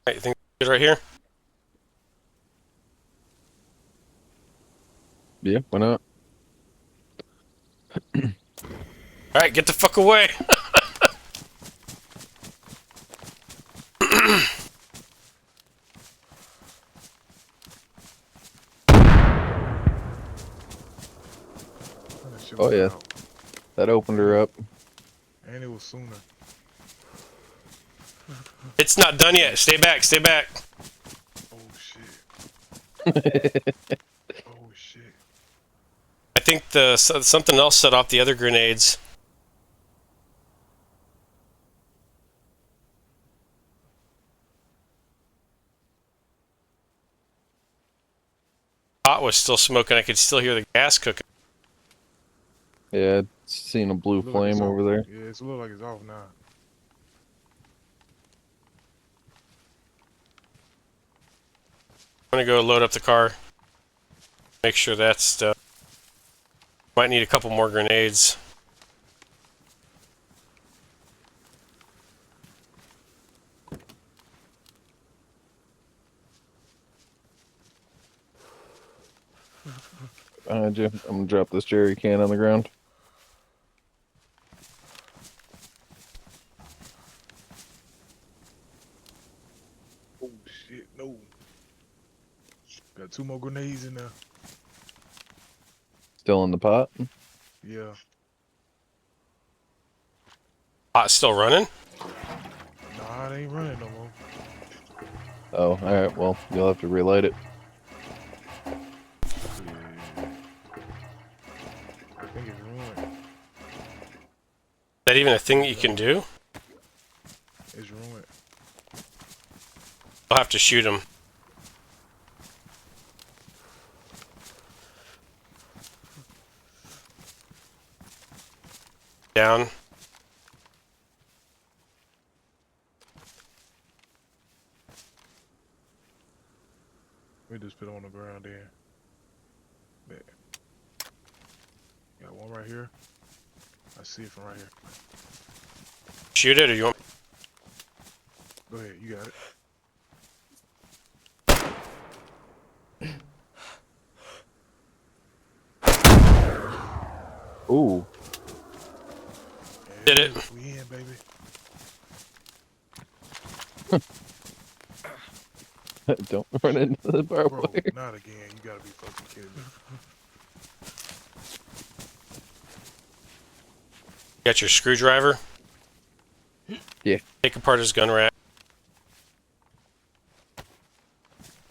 Right, you think it's right here? Yeah, why not? Alright, get the fuck away! That shit Oh was yeah, loud. that opened And her it, up. and it was sooner. It's not done yet. Stay back, stay back. Oh shit. Oh shit. I think something else set off the other grenades. Pot was still smoking. I could still hear the gas cooking. Yeah, seeing a blue Look like it's flame off. over there. Yeah, it's look like it's off now. I'm gonna go load up the car. Make sure that's might need a couple more grenades. Behind you. I'm gonna drop this jerry can on the ground. Oh shit, no. Got 2 more grenades in there. Still in the pot. Yeah. Pot's still running. Nah, it ain't running no more. Oh, all right. Well, you'll have to relight it. Yeah. I think it's ruined. Is that even a thing that you can do? It's ruined. I'll have to shoot him. Down. We just put it on the ground there. Bet. Got one right here. I see it from right here. Shoot it, or you want? Go ahead, you got it. Ooh. Did Yeah, it. we in, baby. Don't run into the barbed Bro, wire. not again. You gotta be fucking kidding me. Got your screwdriver? Yeah. Take apart his gun rack.